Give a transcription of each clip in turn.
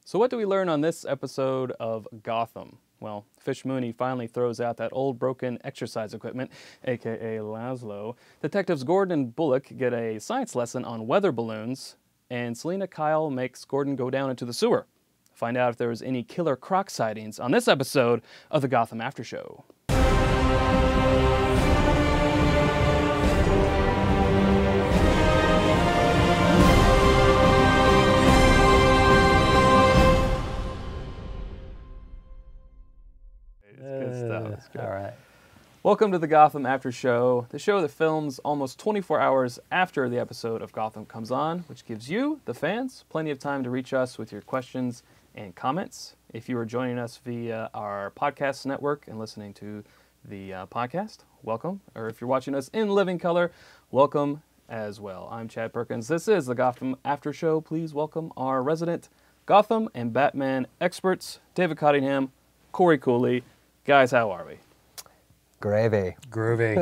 So what do we learn on this episode of Gotham? Well, Fish Mooney finally throws out that old broken exercise equipment, aka Laszlo. Detectives Gordon and Bullock get a science lesson on weather balloons, and Selena Kyle makes Gordon go down into the sewer. Find out if there was any killer croc sightings on this episode of the Gotham After Show. All right. Welcome to the Gotham After Show, the show that films almost 24 hours after the episode of Gotham comes on, which gives you, the fans, plenty of time to reach us with your questions and comments. If you are joining us via our podcast network and listening to the podcast, welcome. Or if you're watching us in living color, welcome as well. I'm Chad Perkins. This is the Gotham After Show. Please welcome our resident Gotham and Batman experts, David Cottingham, Cory Cooley. Guys, how are we? Gravy. Groovy.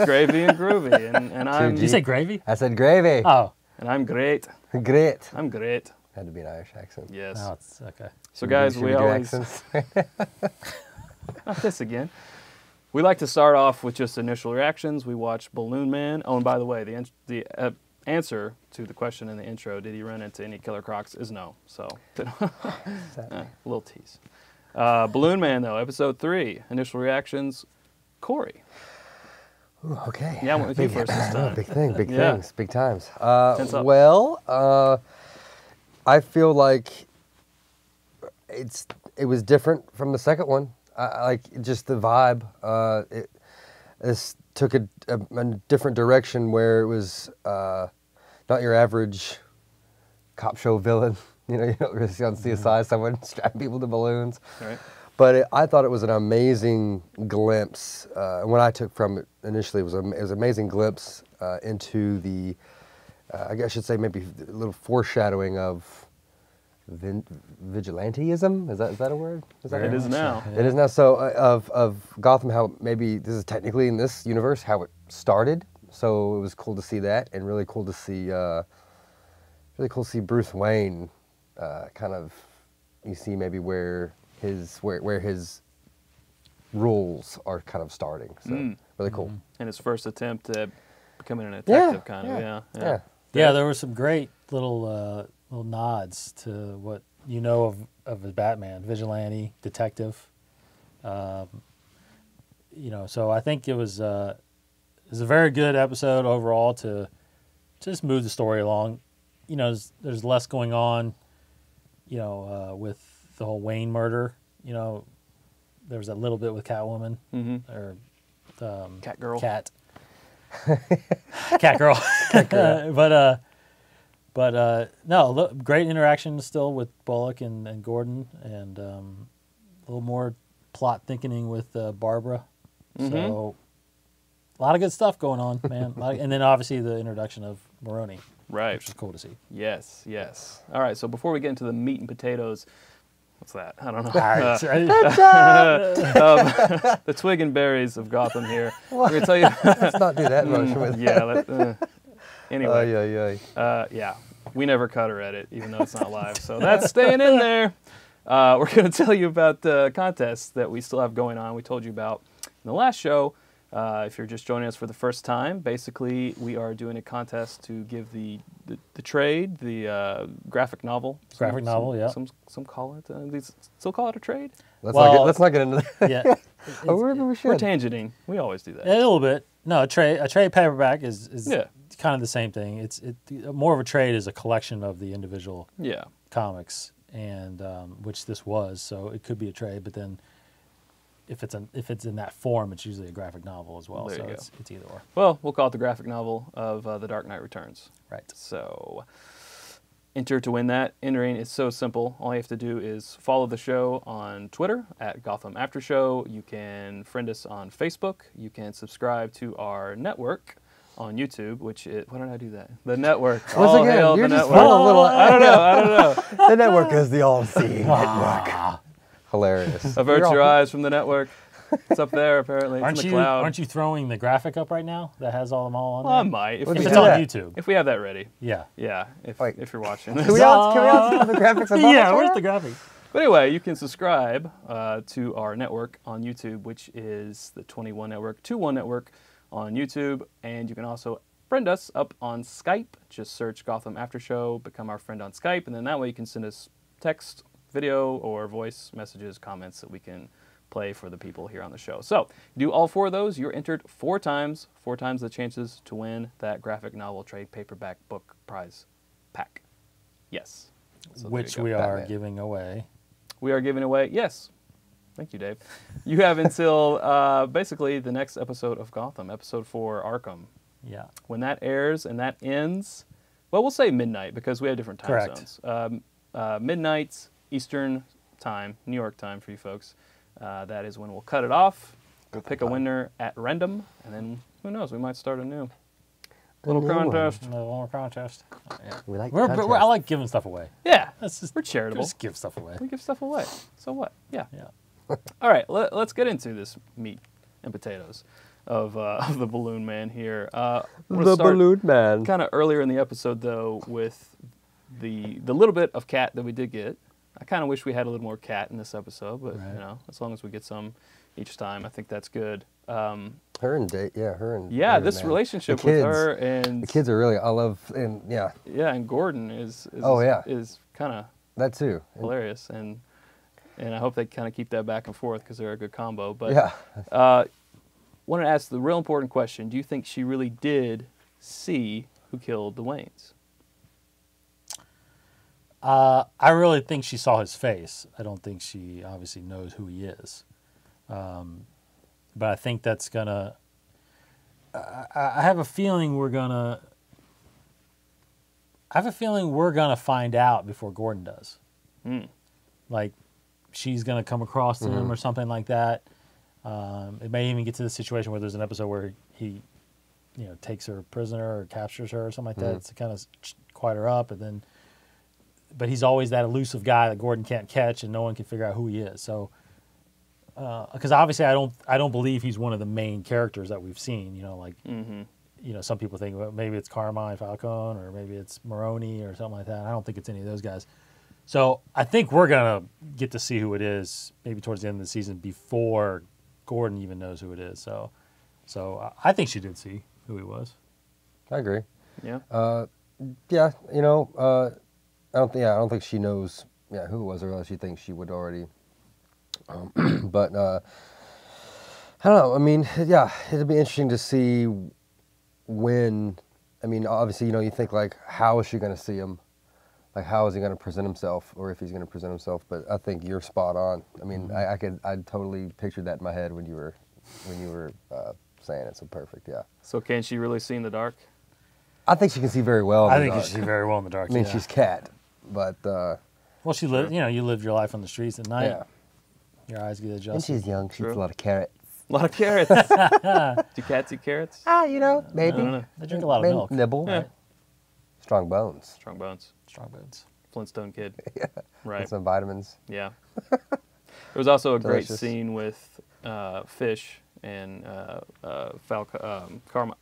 Gravy and groovy. And I'm... Did you say gravy? I said gravy. Oh. And I'm great. Great. I'm great. Had to be an Irish accent. Yes. No, it's okay. So guys, Should we do always... accents? Not this again. We like to start off with just initial reactions. We watched Balloonman. Oh, and by the way, the answer to the question in the intro, did he run into any killer crocs, is no. So, a little tease. Balloonman, though, episode 3, initial reactions. Cory. Ooh, okay. Yeah, I went with you first this time. Big thing, big Yeah. things, big times. Tense up. Well, I feel like it was different from the second one. I like just the vibe. This took a different direction where it was not your average cop show villain. You don't really see on CSI someone strapping people to balloons. Right. But I thought it was an amazing glimpse. And what I took from it initially was an amazing glimpse into the, I guess I should say maybe a little foreshadowing of vigilanteism. Is that a word? It is now. It is now. So of Gotham, how maybe this is technically in this universe how it started. So it was cool to see that, and really cool to see Bruce Wayne. Kind of, you see maybe where his rules are kind of starting. So really cool. And his first attempt at becoming a detective, Yeah, there were some great little nods to what you know of as Batman, vigilante, detective. So I think it was a very good episode overall to just move the story along. There's less going on. With the whole Wayne murder, there was a little bit with Catwoman or Catgirl. Catgirl. but no, great interaction still with Bullock and Gordon, and a little more plot thickening with Barbara. So a lot of good stuff going on, man. And then obviously the introduction of Maroni. Right. Which is cool to see. Yes, yes. All right, so before we get into the meat and potatoes, what's that? I don't know. The twig and berries of Gotham here. We're going to tell you. Let's not do that motion with Yeah. Anyway. Yeah. We never cut or edit, even though it's not live. So that's staying in there. We're going to tell you about the contests that we still have going on. We told you about in the last show. If you're just joining us for the first time, basically we are doing a contest to give the trade, the graphic novel. Yeah. Some call it. They still call it a trade. Let's not get into that. Yeah. We should. We're tangenting. We always do that. A little bit. No, a trade paperback is kind of the same thing. It's more of a trade is a collection of the individual comics, and which this was. So it could be a trade, but then. If it's in that form, it's usually a graphic novel as well. So it's either or. Well, we'll call it the graphic novel of The Dark Knight Returns. Right. So enter to win that. Entering is so simple. All you have to do is follow the show on Twitter at Gotham After Show. You can friend us on Facebook. You can subscribe to our network on YouTube, which is, why don't I do that? The network. Once again, hail you're the just network. full of little. I don't know. The network is the all-seeing network. Hilarious. Avert your eyes from the network. It's up there apparently. It's in the cloud. Aren't you throwing the graphic up right now that has all them all on Well, I there? might. If it's on YouTube. If we have that ready. Yeah. Yeah. If you're watching Can this. we all see the graphics above us Yeah, right where's now? the graphic? But anyway, you can subscribe to our network on YouTube, which is the 21 Network, 21 Network on YouTube. And you can also friend us up on Skype. Just search Gotham After Show, become our friend on Skype, and then that way you can send us text, video, or voice messages, comments that we can play for the people here on the show. So, do all 4 of those, you're entered 4 times the chances to win that graphic novel trade paperback book prize pack. Yes. So Which we are giving away. We are giving away, yes. Thank you, Dave. You have until basically the next episode of Gotham, episode 4, Arkham. Yeah. When that airs and that ends, well, we'll say midnight because we have different time Correct. zones. Midnight Eastern time, New York time for you folks. That is when we'll cut it off. We'll pick a winner at random, and then who knows? We might start a new little contest. Another more contest. Yeah. We like I like giving stuff away. Yeah, That's just, we're charitable. Just give stuff away. We give stuff away. So what? Yeah. Yeah. All right, let's get into this meat and potatoes of the Balloon Man here. The Balloon Man. Kind of earlier in the episode, though, with the little bit of cat that we did get. I kind of wish we had a little more cat in this episode, but Right. you know, as long as we get some each time, I think that's good. Her and Dave, her and this man. relationship The with kids. her and The kids are really, I love, and yeah, and Gordon is kind of that too. hilarious, and I hope they kind of keep that back and forth because they're a good combo. But Yeah. wanted to ask the real important question: do you think she really did see who killed the Waynes? I really think she saw his face. I don't think she obviously knows who he is. But I think that's gonna. I have a feeling we're gonna. Find out before Gordon does. Like, she's gonna come across to him or something like that. It may even get to the situation where there's an episode where he, takes her prisoner or captures her or something like that to kind of quiet her up, and then. But he's always that elusive guy that Gordon can't catch, and no one can figure out who he is. So, because obviously I don't believe he's one of the main characters that we've seen. Some people think, well, maybe it's Carmine Falcone or maybe it's Maroni or something like that. I don't think it's any of those guys. So I think we're gonna get to see who it is maybe towards the end of the season before Gordon even knows who it is. So I think she did see who he was. I agree. Yeah. I don't think she knows who it was, or else she thinks she would already. But I don't know. I mean, yeah, it'd be interesting to see when. I mean, obviously, you think like, how is she going to see him? Like, how is he going to present himself, or if he's going to present himself? But I think you're spot on. I mean, I totally pictured that in my head when you were saying it. So perfect, yeah. So can she really see in the dark? I think she can see very well. I think she can see very well in the dark. I mean, she's Cat, but well, she lived. You lived your life on the streets at night. yeah. Your eyes get adjusted. And she's young. She eats a lot of carrots. A lot of carrots. Do cats eat carrots? Maybe. I don't know. They drink a lot of milk. Nibble. Yeah. Strong bones. Strong bones. Strong bones. Flintstone kid. Yeah. Right. And some vitamins. Yeah. There was also a great Delicious. scene with Fish and Karma.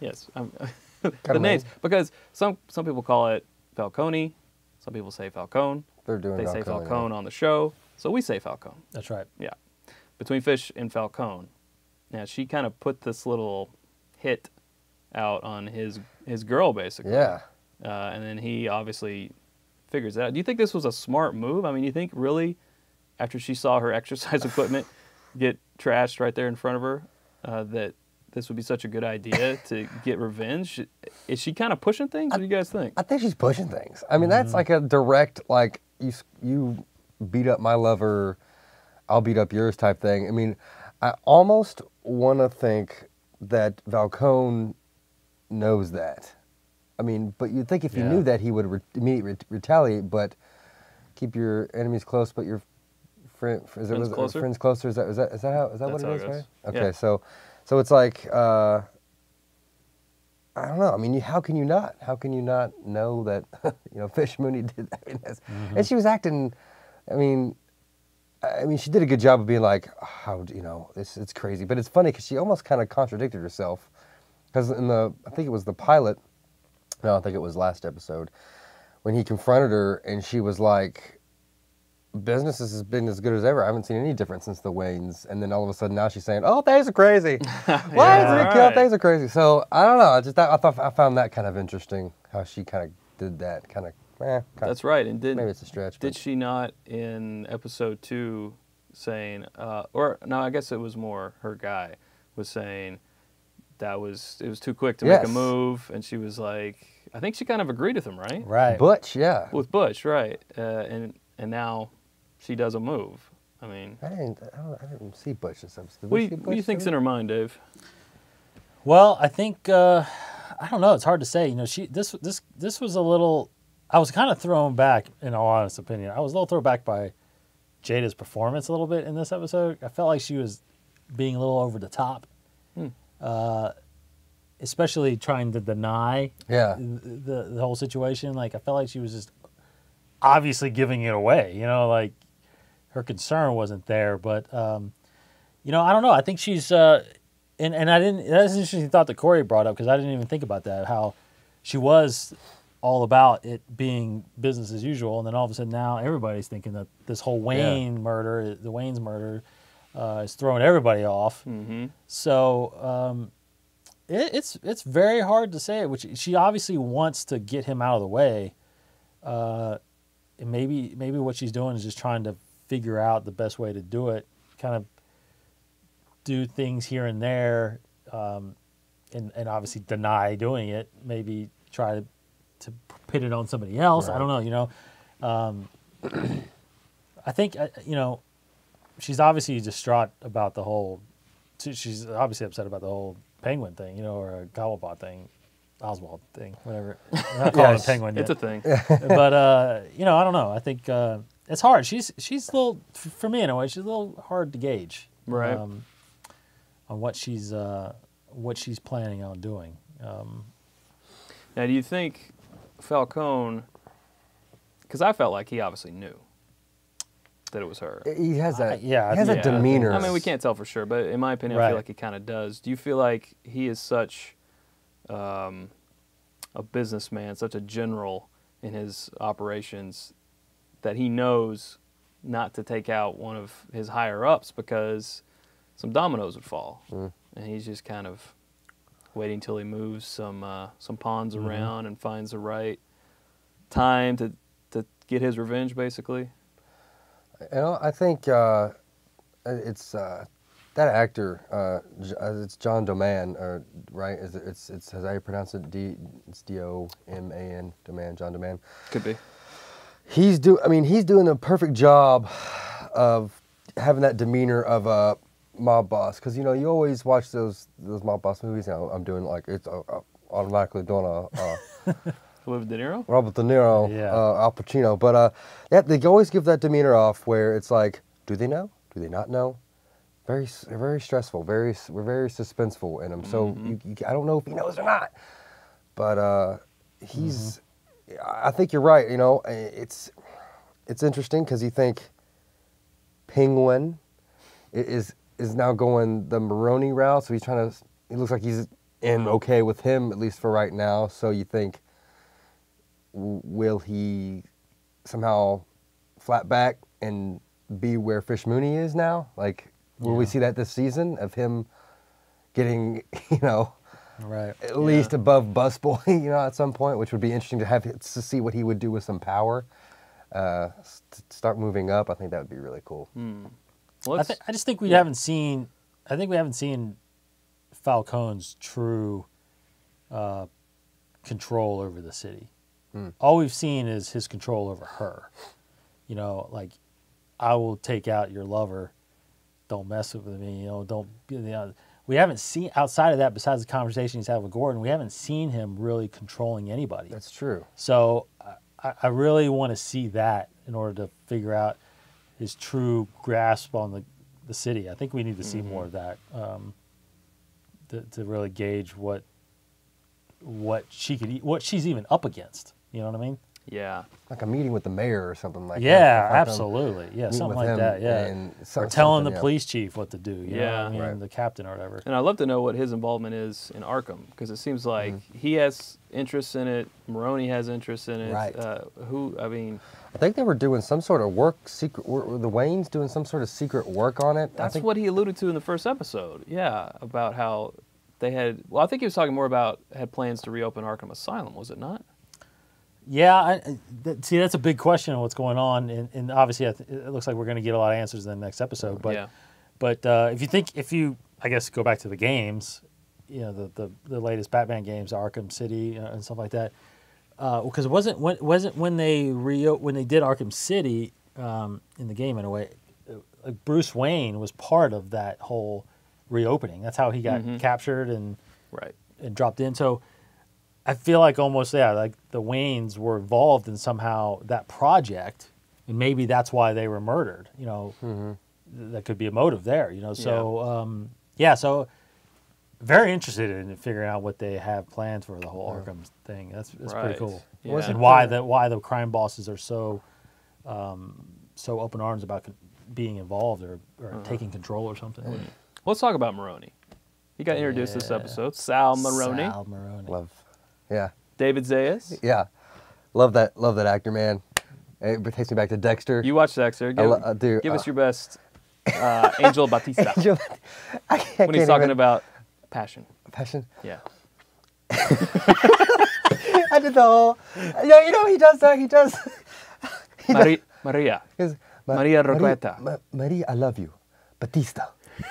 Yes. The names. Because some people call it Falcone. Some people say Falcone. They're doing They say Falcone, Falcone on the show. So we say Falcone. That's right. Yeah. Between Fish and Falcone. Now, she kind of put this little hit out on his girl, basically. Yeah. And then he obviously figures it out. Do you think this was a smart move? I mean, you think really, after she saw her exercise equipment get trashed right there in front of her, that this would be such a good idea to get revenge? Is she kind of pushing things? What do you guys think? I think she's pushing things. I mean, that's like a direct, like, you beat up my lover, I'll beat up yours type thing. I mean, I almost want to think that Falcone knows that. I mean, but you'd think if he knew that, he would immediately retaliate, but keep your enemies close, but your friends closer. Is that what it is? Right? Okay, Yeah. so it's like, I don't know. I mean, how can you not? How can you not know that, Fish Mooney did that? I mean, and she was acting, I mean, I mean, she did a good job of being like, how, it's crazy. But it's funny because she almost kind of contradicted herself. Because I think it was the pilot, no, I think it was last episode, when he confronted her and she was like, business has been as good as ever. I haven't seen any difference since the Waynes. And then all of a sudden now she's saying, oh, things are crazy. Why is it killed? Things are crazy. So I don't know. I found that kind of interesting, how she kind of did that. That's right. And maybe it's a stretch. Did she not in episode 2 saying, or no, I guess it was more her guy was saying it was too quick to make a move, and she was like, I think she kind of agreed with him, right? Right. Butch, yeah. With Butch, right? And now she does a move. I mean, I didn't see Butch this episode. What do you think's in her mind, Dave? Well, I think I don't know. It's hard to say. This was a little. I was kind of thrown back, in all honest opinion. I was a little thrown back by Jada's performance a little bit in this episode. I felt like she was being a little over the top, especially trying to deny the whole situation. Like, I felt like she was just obviously giving it away. Like her concern wasn't there. But I don't know. I think she's and I didn't. That's an interesting thought that Cory brought up, because I didn't even think about that. How she was all about it being business as usual, and then all of a sudden now everybody's thinking that this whole Wayne's murder, is throwing everybody off. Mm-hmm. So it's very hard to say. Which she obviously wants to get him out of the way. And maybe what she's doing is just trying to figure out the best way to do it. Kind of do things here and there, and obviously deny doing it. Maybe try to pit it on somebody else. Right. I don't know, I think, she's obviously distraught about the whole, she's obviously upset about the whole penguin thing, or a Gobblebot thing, Oswald thing, whatever. I'm not calling it a penguin yet. It's a thing. But, I don't know. I think it's hard. She's a little, for me in a way, she's a little hard to gauge. Right. On what she's planning on doing. Now, do you think Falcone, because I felt like he obviously knew that it was her. He has that. He has that demeanor. I mean, we can't tell for sure, but in my opinion, I feel like he kind of does. Do you feel like he is such a businessman, such a general in his operations, that he knows not to take out one of his higher ups because some dominoes would fall, and he's just kind of waiting till he moves some pawns around and finds the right time to get his revenge, basically? I think it's that actor. It's John Doman, right? It's how you pronounce it? It's D-O-M-A-N, Doman, John Doman. Could be. He's doing a perfect job of having that demeanor of a mob boss, because you always watch those mob boss movies. I'm doing like it's automatically doing a With De Niro? Robert De Niro, Al Pacino, but they always give that demeanor off where it's like, do they know? Do they not know? Very stressful, we're very suspenseful in him. So I don't know if he knows or not, but he's. I think you're right. It's interesting because you think Penguin is now going the Maroney route, so he's trying to. It looks like he's okay with him, at least for right now. So you think, will he somehow flat back and be where Fish Mooney is now? Like, will we see that this season of him getting, right, at least above busboy, at some point, which would be interesting to see what he would do with some power. Start moving up. I think that would be really cool. Well, I just think we haven't seen. I think we haven't seen Falcone's true control over the city. All we've seen is his control over her. Like, I will take out your lover. Don't mess with me. Don't. We haven't seen, outside of that, besides the conversation he's had with Gordon, we haven't seen him really controlling anybody. That's true. So I really want to see that in order to figure out his true grasp on the city. I think we need to see more of that to really gauge what she's even up against. You know what I mean? Yeah. Like a meeting with the mayor or something like that. Yeah, absolutely. Yeah, meet something with like him that. Yeah, and or telling the something, police chief what to do. You know what I mean, Right. the captain or whatever. And I'd love to know what his involvement is in Arkham, because it seems like he has interest in it. Maroney has interest in it. Right. I I think they were doing some sort of work, were the Waynes doing some sort of secret work on it? That's what he alluded to in the first episode. Yeah, about how they had. Well, I think he was talking more about had plans to reopen Arkham Asylum. Was it not? Yeah, see, that's a big question on what's going on, and obviously it looks like we're going to get a lot of answers in the next episode. But, yeah. but if you, I guess, go back to the games, you know, the latest Batman games, Arkham City and stuff like that, because it wasn't when they did Arkham City in the game in a way, like Bruce Wayne was part of that whole reopening. That's how he got captured and dropped in. So I feel like almost, like the Waynes were involved in somehow that project, and maybe that's why they were murdered. You know, that could be a motive there. You know, so so very interested in figuring out what they have planned for the whole Arkham thing. That's pretty cool. Yeah. And why the crime bosses are so open arms about being involved or taking control or something. Let's talk about Maroney. He got introduced this episode. Sal Maroney. Sal Maroney. Love. Yeah. David Zayas. Yeah. Love that actor, man. It takes me back to Dexter. You watch Dexter. Give us your best Angel Batista. When he's talking about passion. Passion? Yeah. I did the whole... You know, he does that. He does... Maria. Maria Roqueta. Maria, I love you. Batista.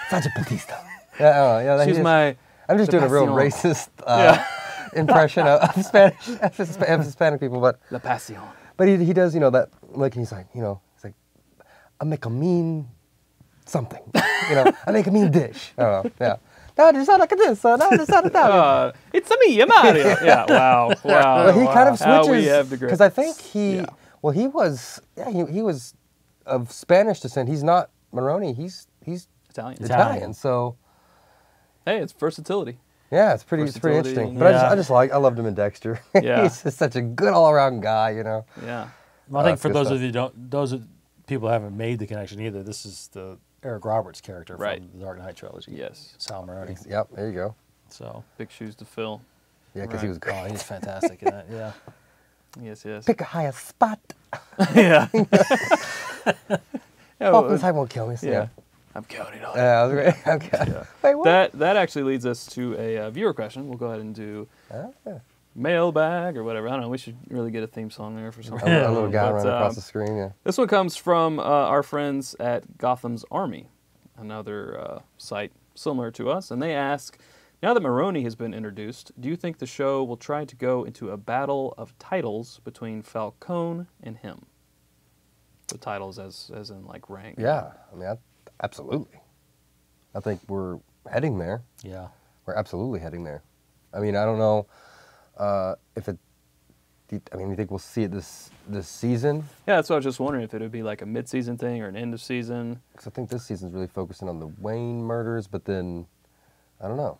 Sergeant Batista. Yeah, She's my... I'm just doing a real racist impression of Hispanic people, but... La Pasión. But he does, that, like, he's like, I make a mean something. I make a mean dish. I don't know, yeah. No, just like this. No, just like that. It's a me, Mario. Yeah, wow. Well, he kind of switches, because I think he was of Spanish descent. He's not Maroney. He's Italian. So, hey, it's versatility. Yeah, it's pretty interesting. But I loved him in Dexter. Yeah. He's just such a good all-around guy, Yeah. Well, I think for those of you people who haven't made the connection either, this is the Eric Roberts character from the Dark Knight trilogy. Yes. Sal Maroney. Yep, there you go. So big shoes to fill. Yeah, because he was great. Oh, he's fantastic in that. Yeah. Yes. Pick a higher spot. Yeah. I won't kill me. So yeah. I'm counting on it. Yeah, that was great. Okay. Yeah. Wait, what? That actually leads us to a viewer question. We'll go ahead and do mailbag or whatever. I don't know. We should really get a theme song there for something. A little guy running across the screen, yeah. This one comes from our friends at Gotham's Army, another site similar to us. And they ask, now that Maroney has been introduced, do you think the show will try to go into a battle of titles between Falcone and him? The titles as in like rank. Yeah. I mean, absolutely. I think we're heading there. Yeah. We're absolutely heading there. I mean, I don't know if it... I mean, you think we'll see it this season? Yeah, that's what I was just wondering, if it would be like a mid-season thing or an end of season. Because I think this season's really focusing on the Wayne murders, but then, I don't know.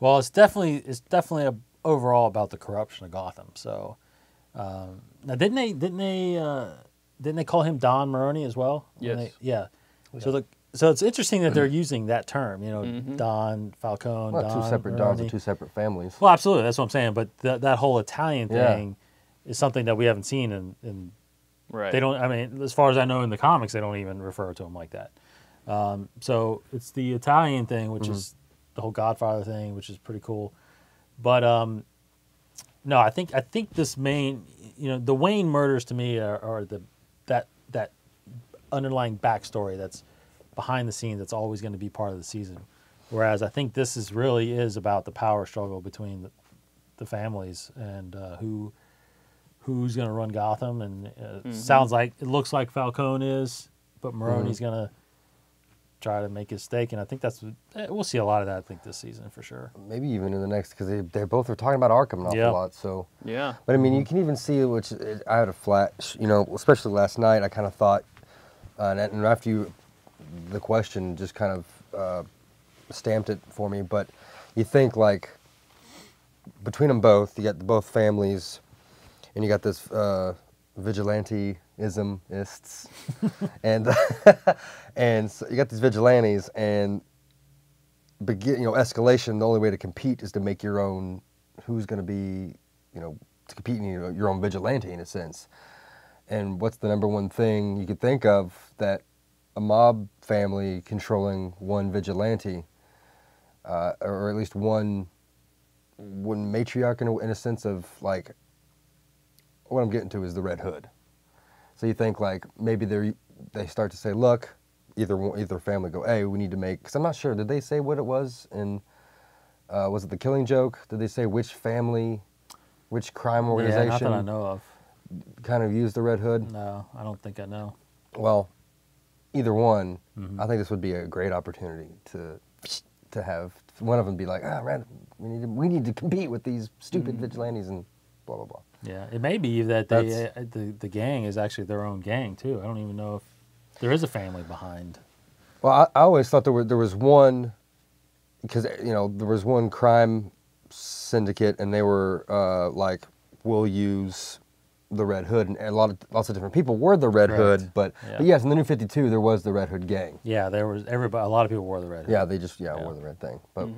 Well, it's definitely overall about the corruption of Gotham. So, now didn't they call him Don Maroney as well? Yes. Yeah. So it's interesting that they're using that term. Don Falcone. Well, Don two separate Maroney. Dons and two separate families. Well, absolutely. That's what I'm saying. But that whole Italian thing is something that we haven't seen in right. They don't. I mean, as far as I know, in the comics, they don't even refer to him like that. So it's the Italian thing, which is the whole Godfather thing, which is pretty cool. But no, I think this main, the Wayne murders to me are that underlying backstory that's behind the scenes. That's always going to be part of the season. Whereas I think this really is about the power struggle between the families and who's going to run Gotham. And it looks like Falcone is, but Maroney's going to try to make his stake. And I think we'll see a lot of that, I think, this season for sure. Maybe even in the next, because they both are talking about Arkham an awful lot. So yeah. But I mean, you can even see, I had a flash, especially last night, I kind of thought, and after the question just kind of stamped it for me, but you think like between them both, you got both families, and you got this vigilante-ismists, and and so you got these vigilantes, and escalation. The only way to compete is to make your own. Who's going to be, to compete in your own vigilante in a sense. And what's the number one thing you could think of that a mob family controlling one vigilante, or at least one matriarch in a sense of like, what I'm getting to is the Red Hood. So you think like maybe they start to say, look, either family go, hey, we need to make, because I'm not sure, did they say what it was in, was it The Killing Joke? Did they say which family, which crime organization? Yeah, not that I know of. Kind of used the Red Hood? No, I don't think I know. Well, either one, I think this would be a great opportunity to have one of them be like, we need to compete with these stupid vigilantes and blah blah blah. Yeah, it may be that the gang is actually their own gang too. I don't even know if there is a family behind. Well, I always thought there was one, because there was one crime syndicate, and they were like, we'll use the Red Hood, and lots of different people were the Red Hood, but yes, in the New 52 there was the Red Hood gang. Yeah, there was a lot of people wore the Red Hood. Yeah, they just wore the red thing, but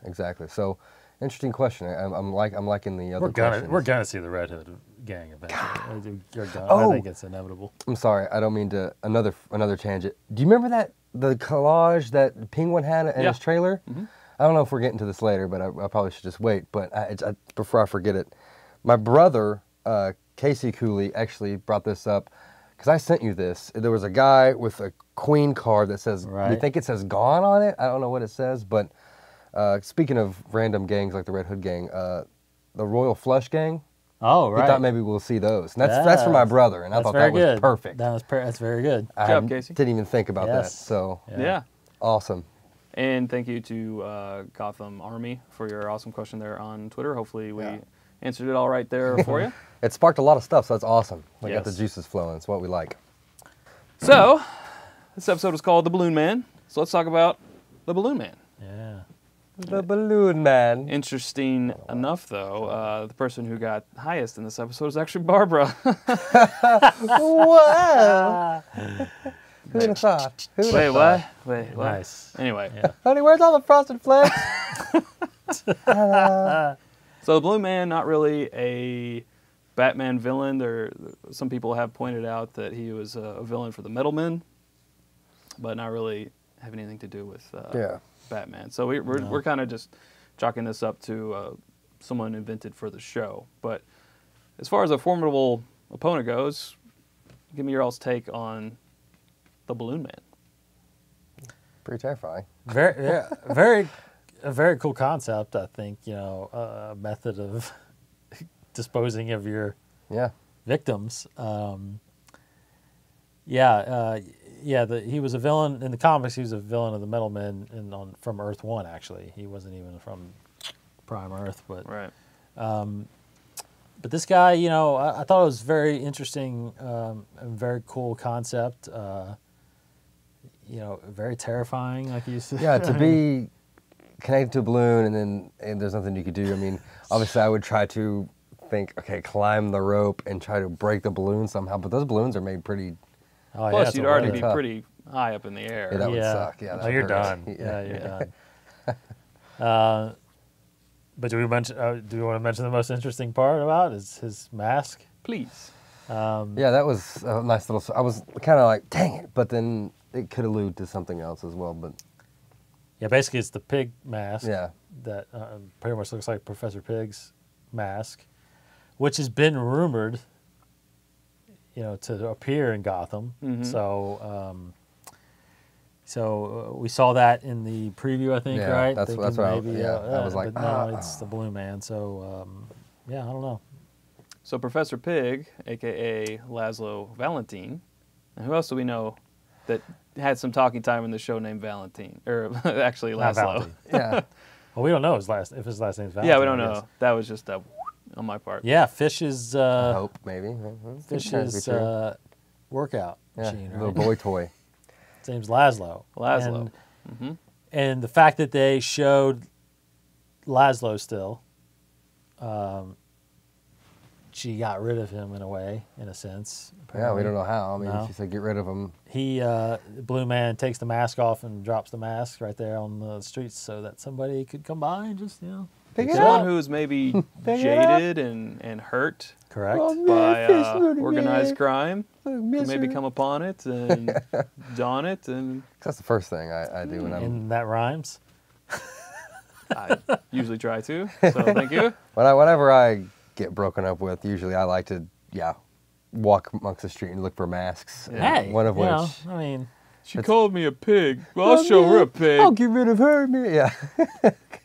exactly. So, interesting question. I'm liking the other questions. We're gonna see the Red Hood gang eventually. Oh, I think it's inevitable. I'm sorry, I don't mean to another tangent. Do you remember the collage that Penguin had in his trailer? Mm-hmm. I don't know if we're getting to this later, but I probably should just wait. But before I forget it, my brother. Casey Cooley actually brought this up because I sent you this. There was a guy with a Queen card that says, we think it says Gone on it. I don't know what it says, but speaking of random gangs like the Red Hood gang, the Royal Flush gang. Oh, right. He thought maybe we'll see those. And that's for my brother, and I thought that was perfect. That's very good. Good job, Casey. Didn't even think about that. So yeah. Awesome. And thank you to Gotham Army for your awesome question there on Twitter. Hopefully we answered it all right there for you. It sparked a lot of stuff, so that's awesome. We got the juices flowing. It's what we like. So, this episode was called The Balloonman. So let's talk about The Balloonman. Yeah. The Balloonman. Interesting enough, though, the person who got highest in this episode is actually Barbara. Wow. Who'd have thought? Wait, what? Nice. Anyway. Yeah. Honey, where's all the Frosted Flakes? So the Balloonman, not really a Batman villain. Some people have pointed out that he was a villain for the Metal Men, but not really having anything to do with Batman. So we're kind of just chalking this up to someone invented for the show. But as far as a formidable opponent goes, give me your all's take on the Balloonman. Pretty terrifying. A very cool concept, I think. A method of disposing of your victims. He was a villain in the comics. He was a villain of the Metal Men from Earth 1. Actually, he wasn't even from Prime Earth, but right. But this guy, I thought it was very interesting, and very cool concept. Very terrifying, like you said. Yeah, to be connected to a balloon and there's nothing you could do. I mean, obviously I would try to think, okay, climb the rope and try to break the balloon somehow, but those balloons are made pretty... Plus, you'd already be pretty high up in the air. Yeah, that would suck. Yeah, you're done. You're done. But do we want to mention the most interesting part about his mask? Please. Yeah, that was a nice little... I was kind of like, dang it, but then it could allude to something else as well, but... Yeah, basically it's the pig mask. Yeah. That pretty much looks like Professor Pig's mask, which has been rumored, to appear in Gotham. Mm-hmm. So we saw that in the preview, I think, right? That's what I was like, but no, it's the Balloonman. So I don't know. So Professor Pig, a.k.a. Laszlo Valentine, and who else do we know that had some talking time in the show named Valentine, or actually Laszlo? Yeah. Well, we don't know if his last name's Valentine. Yeah, we don't know. That was just on my part. Yeah, Fish's... I hope, maybe. Fish's workout machine, right? Little boy toy. His name's Laszlo. And the fact that they showed Laszlo still, she got rid of him in a way, in a sense. Yeah, Apparently. we don't know how. I mean, No. she said get rid of him. He, Balloonman takes the mask off and drops the mask right there on the streets so that somebody could come by and just, Pick it Someone up. who's maybe Pick it up. jaded and hurt correct. Oh, by man, organized crime crime. to maybe come upon it and don it, and That's the first thing I do when I'm And that rhymes. I usually try to. So thank you. whenever I get broken up with. Usually, I like to walk amongst the street and look for masks. Yeah. Hey, One of you which. know, I mean, She called me a pig. Well, I'll show her a pig. I'll get rid of her. Man. Yeah.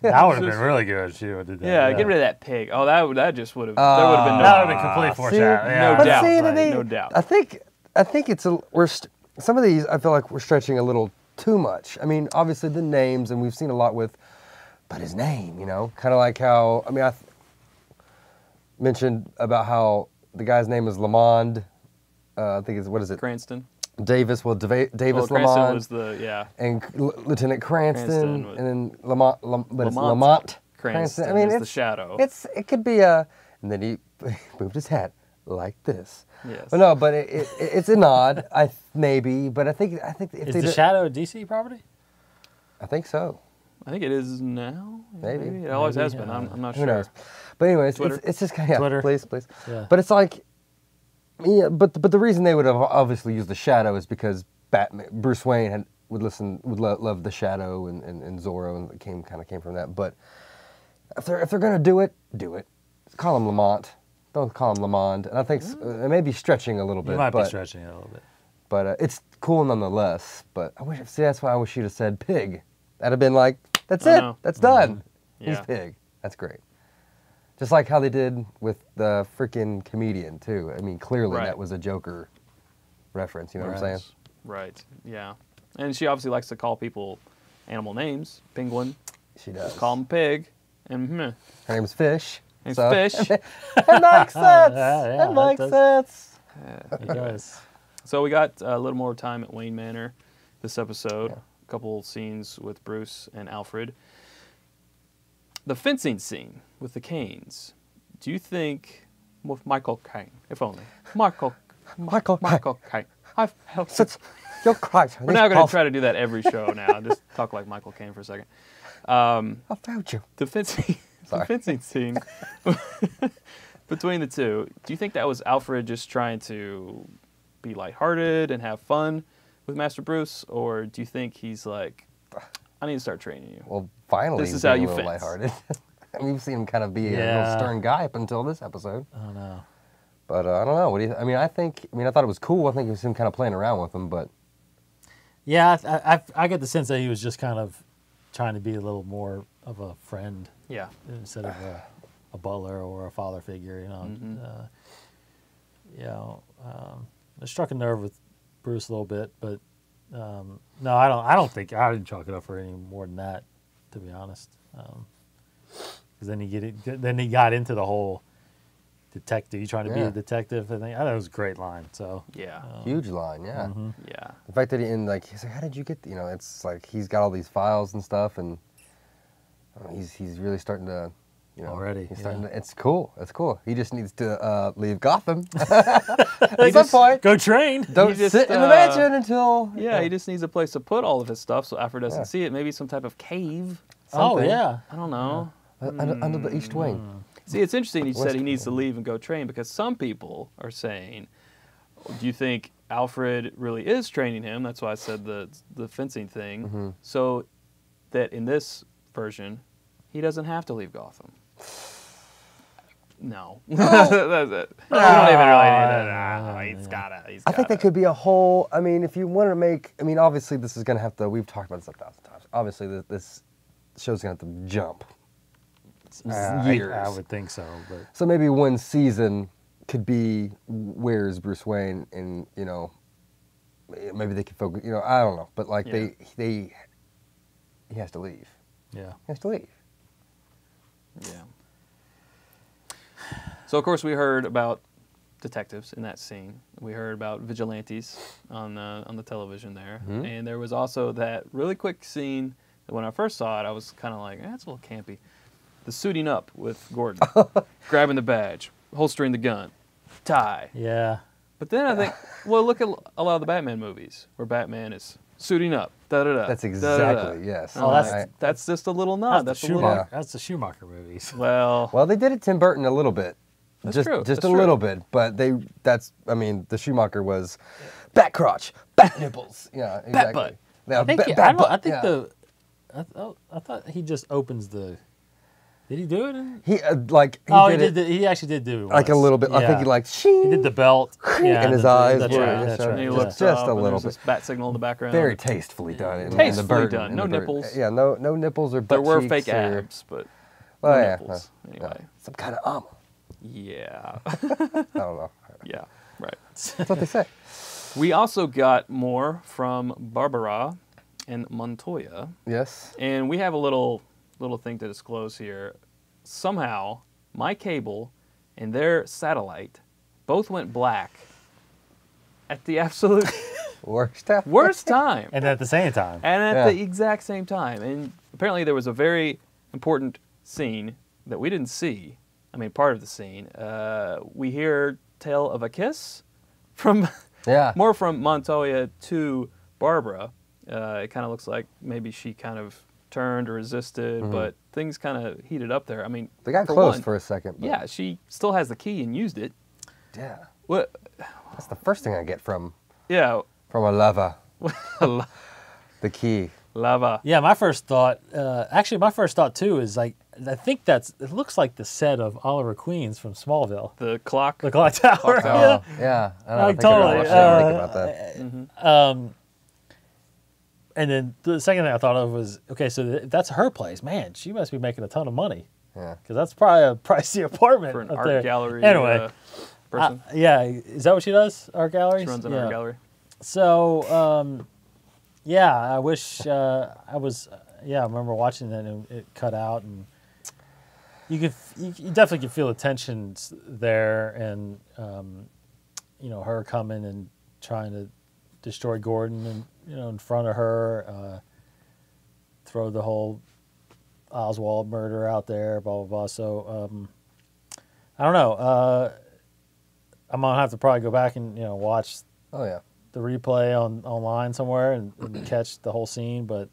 that would have been really good if she would have did that. Yeah, get rid of that pig. Oh, that just would have. There would have been That no. would have been complete see, foreshadow. Yeah. no But doubt, see, right, they- no doubt. I think it's some of these. I feel like we're stretching a little too much. I mean, obviously the names, and we've seen a lot with, but his name, kind of like how I mentioned about how the guy's name is Lamond. I think it's what is it? Cranston. Davis. Well, Davis Cranston Lamond. was the And Lieutenant Cranston, Cranston was- and then but it's Lamont Lamont Cranston. I mean, is it's the shadow. it could be a, and then he moved his hat like this. Yes. But no, but it's a nod. maybe, but I think if Is they the did- Shadow a DC property? I think so. I think it is now. Maybe. It always Maybe, has been. I'm not Who sure. knows? But anyways, Twitter. it's just kind of Twitter. please. Yeah. But it's like, but the reason they would have obviously used the Shadow is because Bruce Wayne would love the Shadow and Zorro, and it came from that. But if they're gonna do it, call him Lamont. Don't call him Lamond. And I think it may be stretching a little bit. You might be but, stretching it a little bit. But it's cool nonetheless. But that's why I wish you'd have said Pig. That'd have been like, that's I it. know. That's done. He's Yeah. Pig. That's great. Just like how they did with the freaking comedian too. I mean, clearly Right. that was a Joker reference. You know what I'm saying? Right. Yeah. And she obviously likes to call people animal names. Penguin. She does. Just call him pig. And Her name's Fish. It's so- fish. It makes sense. Yeah, it makes that sense. It does. So we got a little more time at Wayne Manor this episode. Yeah. A couple scenes with Bruce and Alfred. The fencing scene with the Canes. Do you think with Michael Caine, if only Michael Caine? I've helped. Since you're Christ. We're now going to try to do that every show now. Just talk like Michael Caine for a second. I found you. The fencing, the Sorry. fencing scene between the two. Do you think that was Alfred just trying to be lighthearted and have fun with Master Bruce, or do you think he's like, I need to start training you? Well, finally, This he's is how being you a little fence. lighthearted. We've seen him kind of be a Yeah. real stern guy up until this episode. I don't know. But I don't know. What do you? I thought it was cool. I think it was him kind of playing around with him. But Yeah, I get the sense that he was just kind of trying to be a little more of a friend Yeah. instead of a butler or a father figure. It struck a nerve with Bruce a little bit, but no, I didn't chalk it up for any more than that, to be honest. Because then he got into the whole detective. You trying to be Yeah. a detective? I thought it was a great line. So Yeah. huge line, yeah. Yeah. The fact that he's like, how did you get? It's like he's got all these files and stuff, and he's really starting to. Already, he's starting yeah. to. It's cool. It's cool. He just needs to leave Gotham at some point. go train. Don't just, sit in the mansion until. Yeah, he just needs a place to put all of his stuff so Alfred doesn't Yeah. see it. Maybe some type of cave. Oh something. yeah. I don't know. Under the East Wing. See, it's interesting. He said West he needs to Wing. leave and go train because some people are saying, do you think Alfred really is training him? That's why I said the fencing thing. Mm-hmm. So that in this version, he doesn't have to leave Gotham. No. That's it. We don't even really need it. No, he's gotta. I think that could be a whole. I mean, if you want to make. I mean, obviously, this is going to have to. We've talked about this 1,000 times. Obviously, this show's going to have to jump. Years. I would think so, but So maybe one season could be where's Bruce Wayne, and maybe they could focus. I don't know, but like Yeah. he has to leave. yeah. He has to leave. Yeah. So of course we heard about detectives in that scene. We heard about vigilantes on the television there, Mhm. and there was also that really quick scene that when I first saw it, I was kind of like, that's a little campy. The suiting up with Gordon, grabbing the badge. holstering the gun, tie. Yeah. But then I think, well, look at a lot of the Batman movies where Batman is suiting up. Da-da-da, That's da-da-da. exactly, yes. Oh, that's just a little nod. That's the a little. Schumacher. That's the Schumacher movies. Well, they did it Tim Burton a little bit. That's just true. Just That's a true. little bit. But I mean, the Schumacher was bat crotch, bat nipples. Yeah, exactly. butt. Yeah, I think, bat butt. I think yeah. I thought he just opens the. Did he do it? He He actually did do it like a once. little bit. I think He did the belt. And his eyes That's were- right. that's That's right. and he right. looks Just up, a and little there's bit. this bat signal in the background. very tastefully done. In Tastefully the Burton, done. in No the Burton. nipples. Yeah, no nipples or butt There were cheeks fake or- abs, but Well, no yeah, nipples. Anyway, some kind of armor. yeah, I don't know. yeah, right. That's what they say. We also got more from Barbara and Montoya, Yes. and we have a little thing to disclose here. Somehow, my cable and their satellite both went black at the absolute Worst time. worst time. And at the same time. And at Yeah. the exact same time. And apparently there was a very important scene that we didn't see. I mean, part of the scene. We hear tale of a kiss from Yeah. more from Montoya to Barbara. It kind of looks like maybe she kind of turned or resisted, but things kind of heated up there. I mean, They got for close one, for a second. But yeah, she still has the key and used it. Yeah. What? That's the first thing I get from Yeah, a lover. The key. lava. Yeah, my first thought, too, is like, I think it looks like the set of Oliver Queen's from Smallville. The clock. The clock tower. Clock tower. Oh, yeah. I don't know. Like, I think I totally, watched that. I think about that. And then the second thing I thought of was, okay, so that's her place. Man, she must be making a ton of money. Yeah. Because that's probably a pricey apartment For an up art there. gallery Anyway, person. yeah, is that what she does? Art galleries? She runs an yeah. art gallery. So, yeah, I wish I was. I remember watching that and it cut out, and you definitely could feel the tensions there, and her coming and trying to destroy Gordon, and in front of her, throw the whole Oswald murder out there, blah blah blah. So, I don't know. I'm gonna have to probably go back and watch Oh, yeah. the replay online somewhere and catch the whole scene. But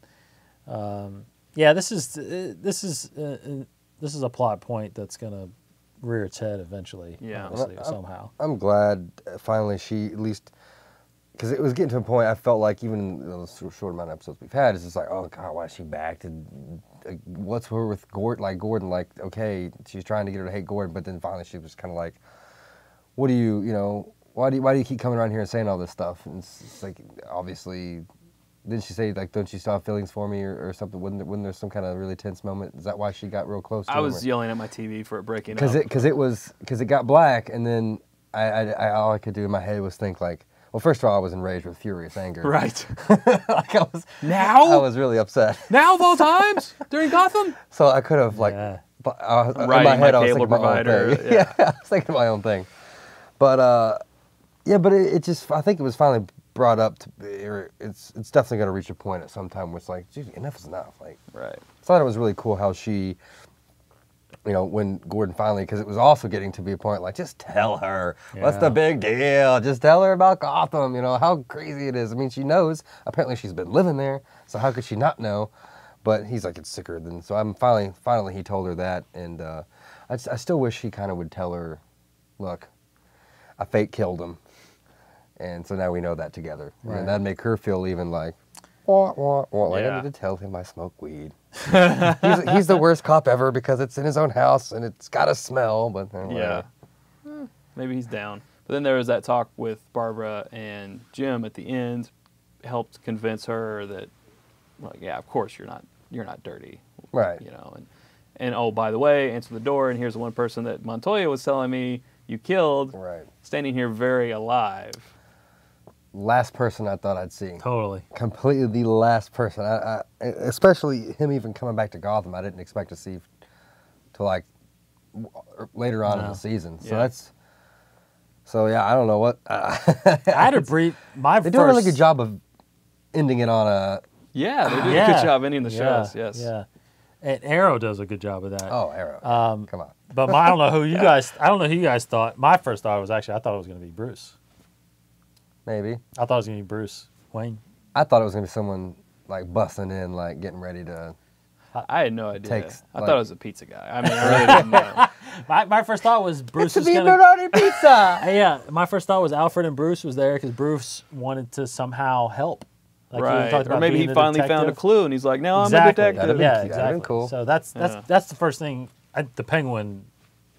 this is a plot point that's gonna rear its head eventually. Yeah. obviously, somehow. I'm glad finally she at least, because it was getting to a point I felt like even in the short amount of episodes we've had, it's just like, oh God, why is she back? What's her with Gordon? Like, okay, she's trying to get her to hate Gordon, but then finally she was kind of like, what do you, why do you keep coming around here and saying all this stuff? And it's like, obviously, didn't she say, like, don't you still have feelings for me or something? Wasn't there some kind of really tense moment? Is that why she got real close to him? I was yelling at my TV for it breaking up. Because it got black, and then I all I could do in my head was think like, well, first of all, I was enraged with furious anger. Right. Like I was really upset. Now of all times? During Gotham? So I could have like, Yeah. in Writing my head, my I was cable thinking my own provider, thing. yeah. I was thinking my own thing. But but it just, I think it was finally brought up to it's definitely going to reach a point at some time where it's like, geez, enough is enough. Like, Right. I thought it was really cool how she, when Gordon finally, because it was also getting to be a point like, just tell her. What's the Yeah. big deal? Just tell her about Gotham, how crazy it is. I mean, she knows. Apparently she's been living there, so how could she not know? But he's like, it's sicker than, so I'm finally he told her that, and I still wish he kind of would tell her, look, I fake killed him. And so now we know that together. Right. And that'd make her feel even like, like I Yeah. need to tell him I smoke weed. he's the worst cop ever because it's in his own house and it's got a smell. But Yeah. Maybe he's down. But then there was that talk with Barbara and Jim at the end, helped convince her that, well, yeah, of course you're not dirty. Right. And oh, by the way, answer the door, and here's the one person that Montoya was telling me you killed, Right. standing here very alive. Last person I thought I'd see. Totally. Completely the last person. I especially him even coming back to Gotham, I didn't expect to see till like later on in the season. So Yeah. So yeah, I don't know what. I had to brief They do a really good job of ending it on a. Yeah, they did a Yeah. good job ending the shows. Yes. Yeah. And Arrow does a good job of that. Oh, Arrow. Come on. But I don't know who you guys. I don't know who you guys thought. My first thought was actually I thought it was going to be Bruce. Maybe. I thought it was going to be Bruce Wayne. I thought it was gonna be someone like busting in, like getting ready to. I had no idea. I like- thought it was a pizza guy. I mean, I really didn't know. My first thought was Bruce was It's a going to. pepperoni pizza. Yeah, my first thought was Alfred and Bruce was there because Bruce wanted to somehow help. Like he Right. talked Or about maybe being he the finally found a detective. clue, and he's like, "No, Exactly. I'm a detective." Yeah, That'd exactly. been cool. So that's Yeah. that's the first thing. The Penguin.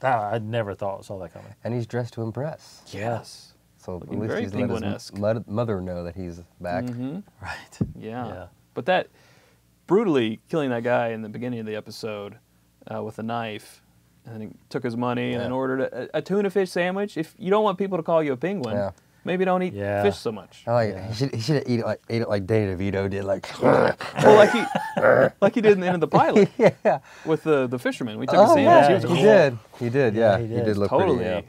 I never saw that coming. And he's dressed to impress. Yes. So Looking at least very he's let his Penguin-esque. mother know that he's back. Mm-hmm. Right. Yeah. Yeah. But that brutally killing that guy in the beginning of the episode with a knife, and then he took his money and then Yeah. ordered a tuna fish sandwich. If you don't want people to call you a penguin, Yeah. maybe don't eat Yeah. fish so much. I like Yeah. he should have ate it like Danny DeVito did, like. Well, like he did in the end of the pilot Yeah. with the fisherman. We took a sandwich. yeah, he was he like, did. He did. Yeah, Yeah, he he did. did look totally. pretty.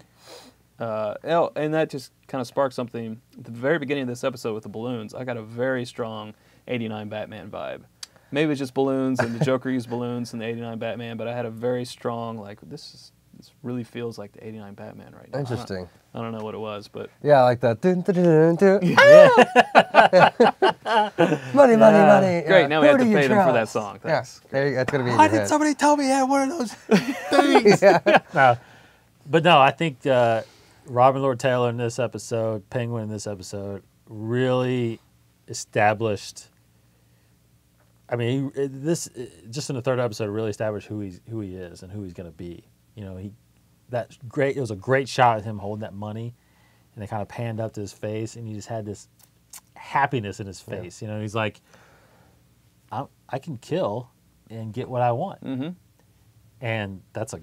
And that just kind of sparked something at the very beginning of this episode with the balloons. I got a very strong 89 Batman vibe. Maybe it's just balloons and the Joker used balloons in the 89 Batman, but I had a very strong, like, this really feels like the 89 Batman right now. Interesting. I don't know what it was, but Yeah, I like that. Dun, dun, dun, dun, dun. Yeah. Money, money, money. great. Yeah. Now we Who have to do you pay them for that trust? song. Yeah, Thanks. that's gonna be in Why your did head. somebody tell me I had one of those things? Yeah. No. But no, I think Robin Lord Taylor in this episode, Penguin in this episode, really established. I mean, this just in the third episode really established who he is and who he's going to be. You know, it was a great shot of him holding that money, and it kind of panned up to his face, and he just had this happiness in his face. You know, he's like, I can kill and get what I want, Mm-hmm. and that's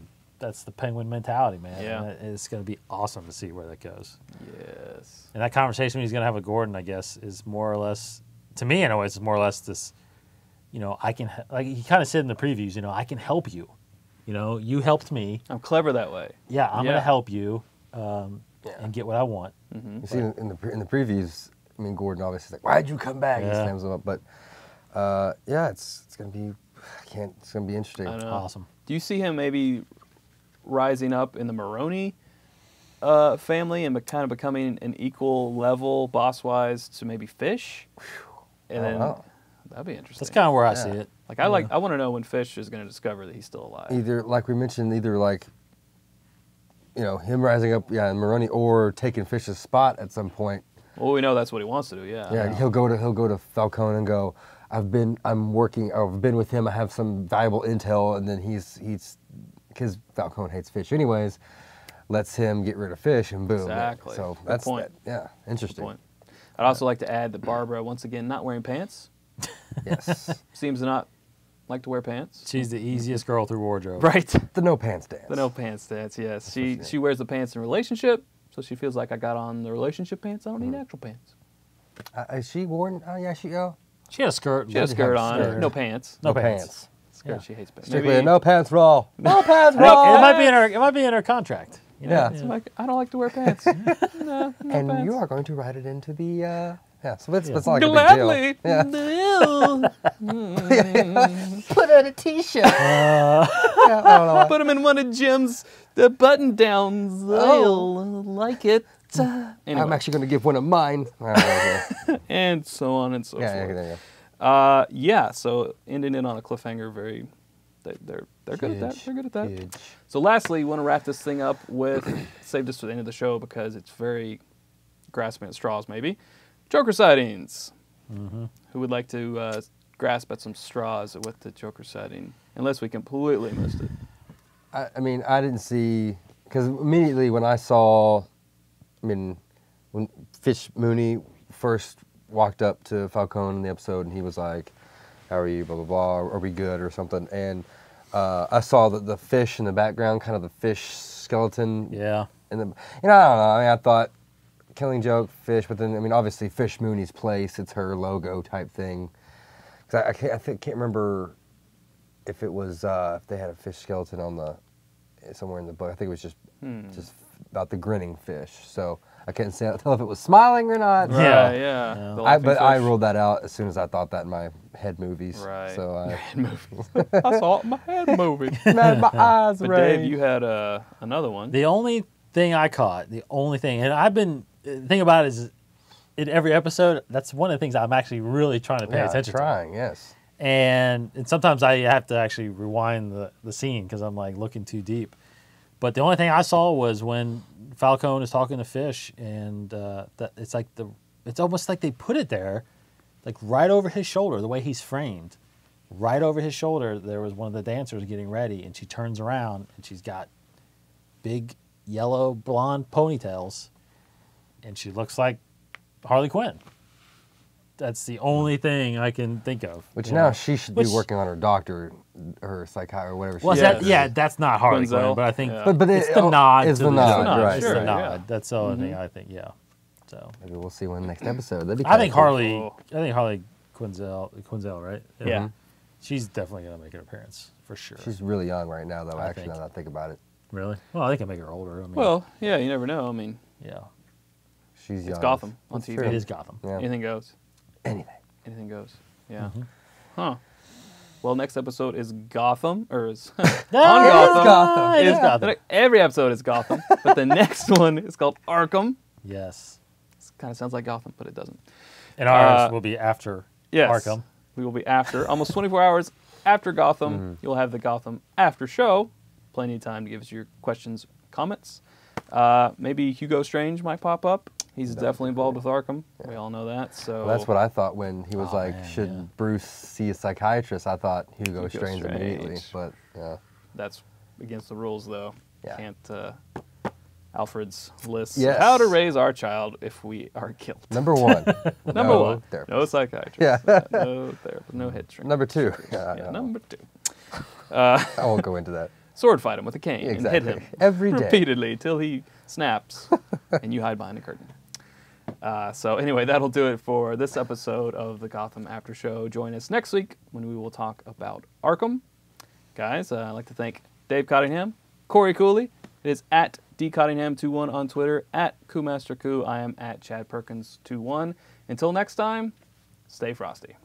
the Penguin mentality, man. Yeah. And it's going to be awesome to see where that goes. Yes. And that conversation he's going to have with Gordon, I guess, is more or less, to me, anyway, it's more or less this, you know, like he kind of said in the previews, you know, I can help you. You know, you helped me. I'm clever that way. Yeah, I'm going Yeah. to help you and get what I want. Mm-hmm. You see in the previews, I mean, Gordon obviously is like, "Why'd you come back?" He Yeah. slams him up, but yeah, it's gonna be, it's gonna be interesting. I know. Awesome. Do you see him maybe rising up in the Maroney family and kind of becoming an equal level boss-wise to maybe Fish? And then wow. that'd be interesting. That's kind of where I Yeah. see it. Like I want to know when Fish is going to discover that he's still alive. Either like we mentioned, like, you know, him rising up, in Maroney, or taking Fish's spot at some point. Well, we know that's what he wants to do. Yeah. Yeah, he'll go to Falcone and go, I've been with him. I have some valuable intel, and then he's because Falcone hates Fish anyways, lets him get rid of Fish, and boom. Exactly. So Good that's point. yeah, interesting. Good point. I'd also like to add that Barbara, once again, not wearing pants. Yes, Seems to not like to wear pants. She's the easiest girl through wardrobe. Right. the no pants dance. The no pants dance, yes. what She she wears the pants in a relationship, so she feels like I got on the relationship pants. I don't Mm-hmm. need actual pants. Is she worn? Yeah, she She had a skirt. She had a Doesn't skirt have on, a skirt. no pants. No pants. Skirt, Yeah. she hates pants. Strictly a no pants rule. No pants It rule. might be in her contract. You know? Yeah. It's like, I don't like to wear pants. no And pants. you are going to write it into the. Yeah, so it's not like Gladly. a big deal. Yeah. Put on a t-shirt. Yeah, I don't know why. Put them in one of Jim's button downs. Oh. I'll like it. I'm Anyway, actually going to give one of mine. I don't know. and so on and so Yeah, forth. there you go. Yeah, so ending it on a cliffhanger, they're good at that. Huge, They're good at that. huge. So lastly, we want to wrap this thing up with, save this for the end of the show because it's very grasping at straws maybe. Joker sightings. Mm-hmm. Who would like to grasp at some straws with the Joker sighting? Unless we completely missed it. I mean, I didn't see, because immediately when I saw, when Fish Mooney first walked up to Falcone in the episode and he was like, "How are you, blah, blah, blah, are we good," or something, and I saw the fish in the background, kind of the fish skeleton. Yeah. And I don't know, I mean, I thought, Killing Joke, Fish, but then, I mean, obviously Fish Mooney's place, it's her logo type thing. Because I can't remember if it was, if they had a fish skeleton on somewhere in the book. I think it was just about the grinning fish. So I couldn't tell if it was smiling or not. Right, Yeah. yeah. Yeah. The laughing I fish. ruled that out as soon as I thought that in my head movies. Right. So I Head movies. I saw it in my head movie. mad my eyes But raised. Dave, you had another one. The only thing I caught, and the thing about it is, in every episode, that's one of the things I'm actually really trying to pay attention to. trying, yes. And sometimes I have to actually rewind the scene because I'm like looking too deep. But the only thing I saw was when Falcone is talking to Fish, and that it's almost like they put it there, like right over his shoulder, the way he's framed. Right over his shoulder, there was one of the dancers getting ready, and she turns around, and she's got big yellow blonde ponytails, and she looks like Harley Quinn. That's the only thing I can think of. Which now she should be working on her doctor, her psychiatrist, or whatever she is. That's not Harley Quinzel, Quinn, but I think yeah. But it's the nod. It's to the nod, nod, right. It's sure, the nod. yeah. That's the only thing I think. Yeah. So Maybe we'll see one next episode. That'd be I think kinda Harley. I think Harley Quinzel, right? Yeah. She's definitely gonna make an appearance for sure. cool. She's really young right now, though. I Actually, think. now that I think about it, Really? Well, they can make her older. I mean, Well, yeah, you never know. I mean, yeah. she's young. it's Gotham on That's TV. true. It is Gotham. Yeah. Anything goes. Anything. Anything goes. Yeah. Mm-hmm. Huh. Well, next episode is Gotham, or is Ah, Gotham. Gotham. It is Yeah. Gotham. Every episode is Gotham, but the next one is called Arkham. Yes. It kind of sounds like Gotham, but it doesn't. And ours will be after Yes. Arkham. We will be after, almost 24 hours after Gotham. Mm-hmm. You'll have the Gotham after show. Plenty of time to give us your questions, comments. Maybe Hugo Strange might pop up. He's definitely involved with Arkham. We all know that. So Well, that's what I thought when he was Oh, like, man, should yeah. Bruce see a psychiatrist? I thought Hugo Hugo Strange immediately. Strange. But yeah. that's against the rules, though. Yeah. Can't. Alfred's list Yes. of how to raise our child if we are killed. Number one. Number no one, therapist. no psychiatrist. Yeah. No therapist. No head shrink. Number two. Yeah, no, number two. I won't go into that. Sword fight him with a cane Exactly. and hit him Every day. repeatedly till he snaps and you hide behind a curtain. So anyway, that'll do it for this episode of the Gotham After Show. Join us next week when we will talk about Arkham. Guys, I'd like to thank Dave Cottingham, Cory Cooley. It is at dcottingham21 on Twitter, at KooMasterKoo. I am at Chad Perkins21. Until next time, stay frosty.